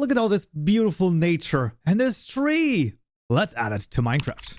Look at all this beautiful nature and this tree. Let's add it to Minecraft.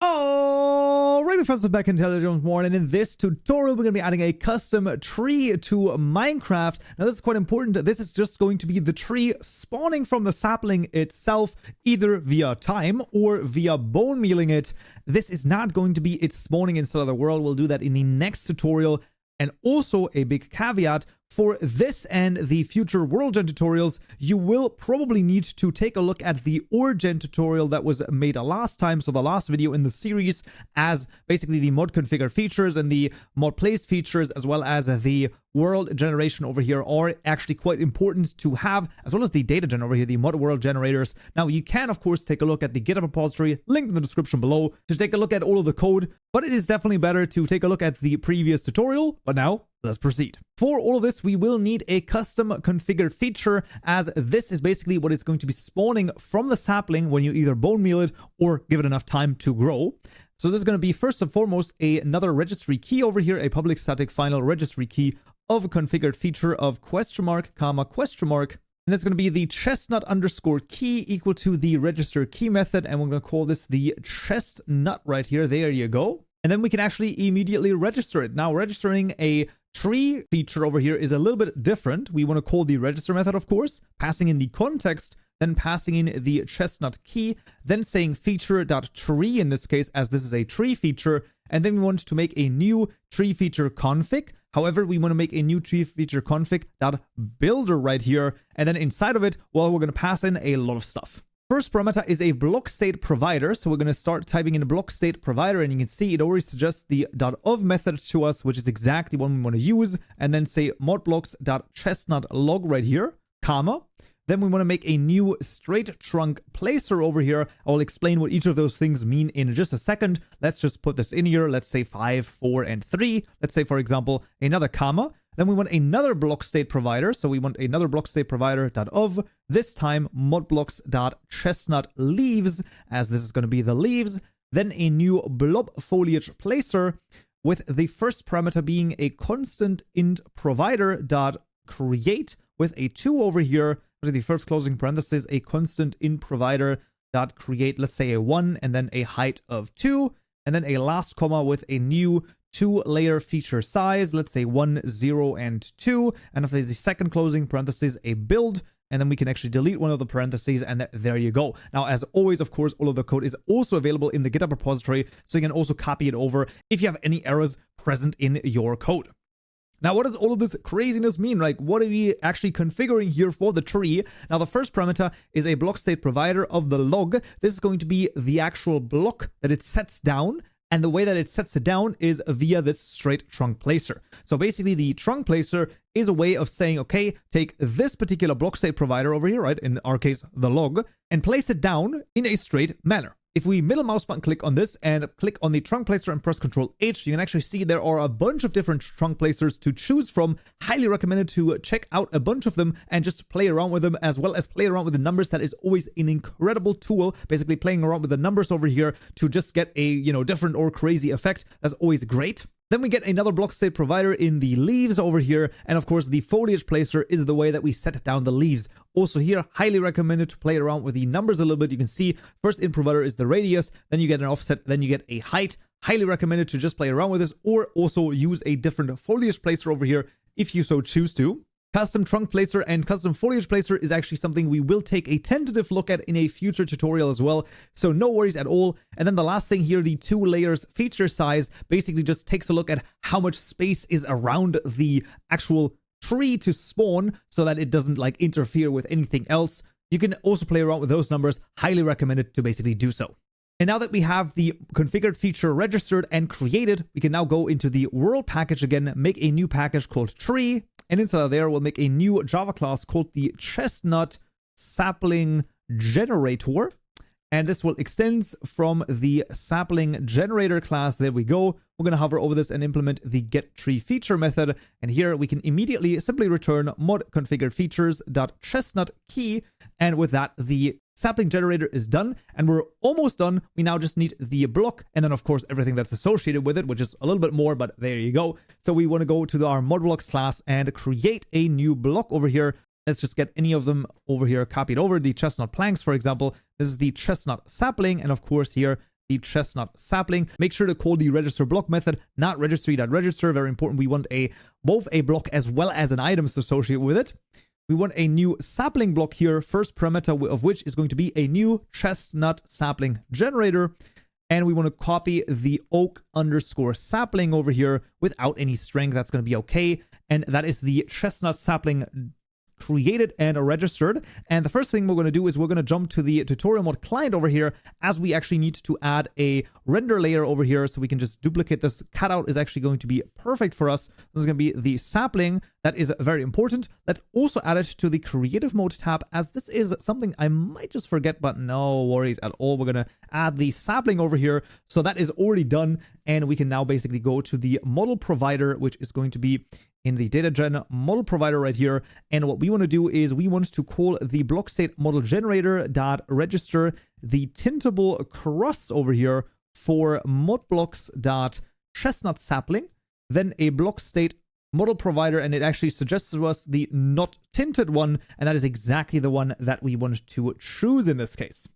Alright, first back Intelligence More, and in this tutorial we're going to be adding a custom tree to Minecraft. Now this is quite important. This is just going to be the tree spawning from the sapling itself, either via time or via bone mealing it. This is not going to be it spawning inside of the world. We'll do that in the next tutorial. And also a big caveat, for this and the future world gen tutorials, you will probably need to take a look at the ore gen tutorial that was made last time, so the last video in the series, as basically the mod configure features and the mod place features, as well as the world generation over here, are actually quite important to have, as well as the data gen over here, the mod world generators. Now you can of course take a look at the GitHub repository, linked in the description below, to take a look at all of the code, but it is definitely better to take a look at the previous tutorial. But now let's proceed. For all of this, we will need a custom configured feature, as this is basically what is going to be spawning from the sapling when you either bone meal it or give it enough time to grow. So this is going to be first and foremost another registry key over here, a public static final registry key of a configured feature of question mark, comma, question mark. And that's going to be the chestnut underscore key equal to the register key method. And we're going to call this the chestnut right here. There you go. And then we can actually immediately register it. Now, registering a tree feature over here is a little bit different. We want to call the register method, of course, passing in the context, then passing in the chestnut key, then saying feature.tree in this case, as this is a tree feature. And then we want to make a new tree feature config. However, we want to make a new tree feature config.builder right here. And then inside of it, well, we're going to pass in a lot of stuff. First parameter is a block state provider. So we're going to start typing in a block state provider, and you can see it already suggests the .of method to us, which is exactly what we want to use. And then say modblocks.chestnutlog right here, comma. Then we want to make a new straight trunk placer over here. I will explain what each of those things mean in just a second. Let's just put this in here. Let's say 5, 4, and 3. Let's say, for example, another comma. Then we want another block state provider. So we want another block state provider .of, this time modblocks.chestnutleaves, as this is going to be the leaves. Then a new blob foliage placer, with the first parameter being a constant int provider.create with a 2 over here. The first closing parenthesis, a constant int provider.create, let's say a 1, and then a height of 2. And then a last comma with a new 2-layer feature size, let's say 1, 0, and 2. And if there's a second closing parenthesis, a build, and then we can actually delete one of the parentheses, and there you go. Now, as always, of course, all of the code is also available in the GitHub repository, so you can also copy it over if you have any errors present in your code. Now, what does all of this craziness mean? Like, what are we actually configuring here for the tree? Now, the first parameter is a block state provider of the log. This is going to be the actual block that it sets down. And the way that it sets it down is via this straight trunk placer. So basically, the trunk placer is a way of saying, okay, take this particular block state provider over here, right? In our case, the log, and place it down in a straight manner. If we middle mouse button click on this and click on the trunk placer and press Ctrl H, you can actually see there are a bunch of different trunk placers to choose from. Highly recommended to check out a bunch of them and just play around with them, as well as play around with the numbers. That is always an incredible tool. Basically playing around with the numbers over here to just get a, different or crazy effect. That's always great. Then we get another block state provider in the leaves over here. And of course, the foliage placer is the way that we set down the leaves. Also here, highly recommended to play around with the numbers a little bit. You can see first in provider is the radius, then you get an offset, then you get a height. Highly recommended to just play around with this, or also use a different foliage placer over here if you so choose to. Custom trunk placer and custom foliage placer is actually something we will take a tentative look at in a future tutorial as well, so no worries at all. And then the last thing here, the 2 layers feature size, basically just takes a look at how much space is around the actual tree to spawn so that it doesn't like interfere with anything else. You can also play around with those numbers. Highly recommended to basically do so. And now that we have the configured feature registered and created, we can now go into the world package again, make a new package called tree. And inside of there, we'll make a new Java class called the chestnut sapling generator. And this will extend from the sapling generator class. There we go. We're going to hover over this and implement the getTreeFeature method. And here we can immediately simply return mod configured features.chestnut key. And with that, the sapling generator is done, and we're almost done. We now just need the block, and then of course everything that's associated with it, which is a little bit more, but there you go. So we want to go to our modblocks class and create a new block over here. Let's just get any of them over here copied over. The chestnut planks, for example. This is the chestnut sapling. And of course here, the chestnut sapling. Make sure to call the register block method, not registry.register. Very important. We want both a block as well as an item associated with it. We want a new sapling block here. First parameter of which is going to be a new chestnut sapling generator. And we want to copy the oak underscore sapling over here without any string. That's going to be okay. And that is the chestnut sapling created and registered. And the first thing we're going to do is we're going to jump to the tutorial mod client over here, as we actually need to add a render layer over here, so we can just duplicate this. Cutout is actually going to be perfect for us. This is going to be the sapling. That is very important. Let's also add it to the creative mode tab, as this is something I might just forget, but no worries at all. We're going to add the sapling over here. So that is already done. And we can now basically go to the model provider, which is going to be in the data gen model provider right here. And what we want to do is we want to call the block state model generator dot register the tintable cross over here for modblocks dot chestnut sapling, then a block state model provider, and it actually suggests to us the not tinted one, and that is exactly the one that we want to choose in this case.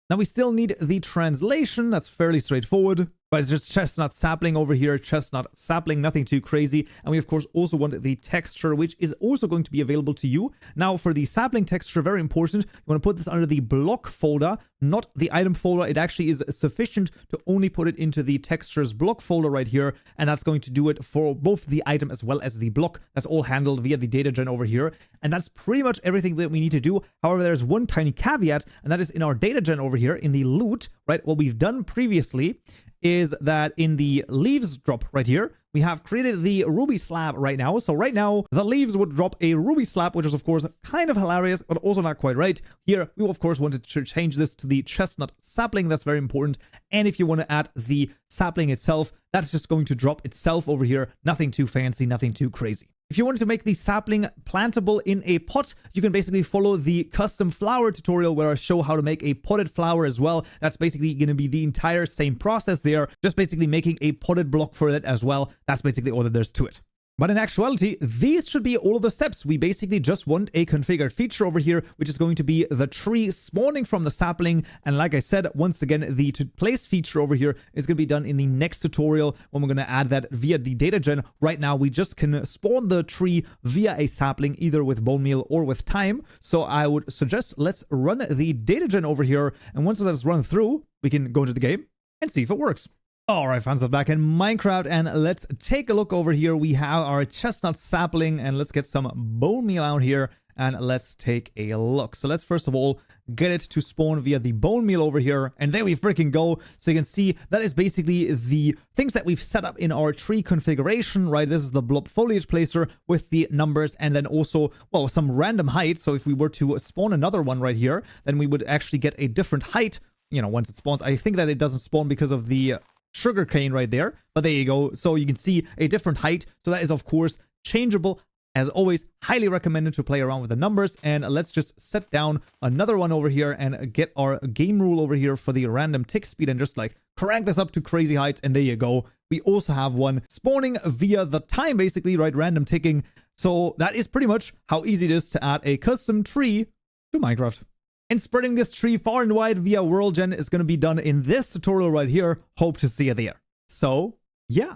Now we still need the translation. That's fairly straightforward, but it's just chestnut sapling over here, chestnut sapling, nothing too crazy. And we of course also want the texture, which is also going to be available to you. Now for the sapling texture, very important, you want to put this under the block folder, not the item folder. It actually is sufficient to only put it into the textures block folder right here, and that's going to do it for both the item as well as the block. That's all handled via the data gen over here, and that's pretty much everything that we need to do. However, there's one tiny caveat, and that is in our data gen over here in the loot, right? What we've done previously is that in the leaves drop right here, we have created the ruby slab right now. So right now, the leaves would drop a ruby slab, which is of course kind of hilarious, but also not quite right. Here, we of course wanted to change this to the chestnut sapling. That's very important. And if you want to add the sapling itself, that's just going to drop itself over here. Nothing too fancy, nothing too crazy. If you want to make the sapling plantable in a pot, you can basically follow the custom flower tutorial where I show how to make a potted flower as well. That's basically going to be the entire same process there, just basically making a potted block for it as well. That's basically all that there's to it. But in actuality, these should be all of the steps. We basically just want a configured feature over here, which is going to be the tree spawning from the sapling. And like I said, once again, the to place feature over here is going to be done in the next tutorial when we're going to add that via the data gen. Right now, we just can spawn the tree via a sapling, either with bone meal or with time. So I would suggest let's run the data gen over here. And once that's run through, we can go into the game and see if it works. Alright, fans, back in Minecraft, and let's take a look over here. We have our chestnut sapling, and let's get some bone meal out here, and let's take a look. So let's first of all get it to spawn via the bone meal over here, and there we freaking go. So you can see that is basically the things that we've set up in our tree configuration, right? This is the blob foliage placer with the numbers, and then also, well, some random height. So if we were to spawn another one right here, then we would actually get a different height, you know, once it spawns. I think that it doesn't spawn because of the sugar cane right there, but there you go. So you can see a different height. So that is of course changeable. As always, highly recommended to play around with the numbers. And let's just set down another one over here and get our game rule over here for the random tick speed and just like crank this up to crazy heights. And there you go. We also have one spawning via the time, basically, right? Random ticking. So that is pretty much how easy it is to add a custom tree to Minecraft. And spreading this tree far and wide via world gen is going to be done in this tutorial right here. Hope to see you there. So, yeah.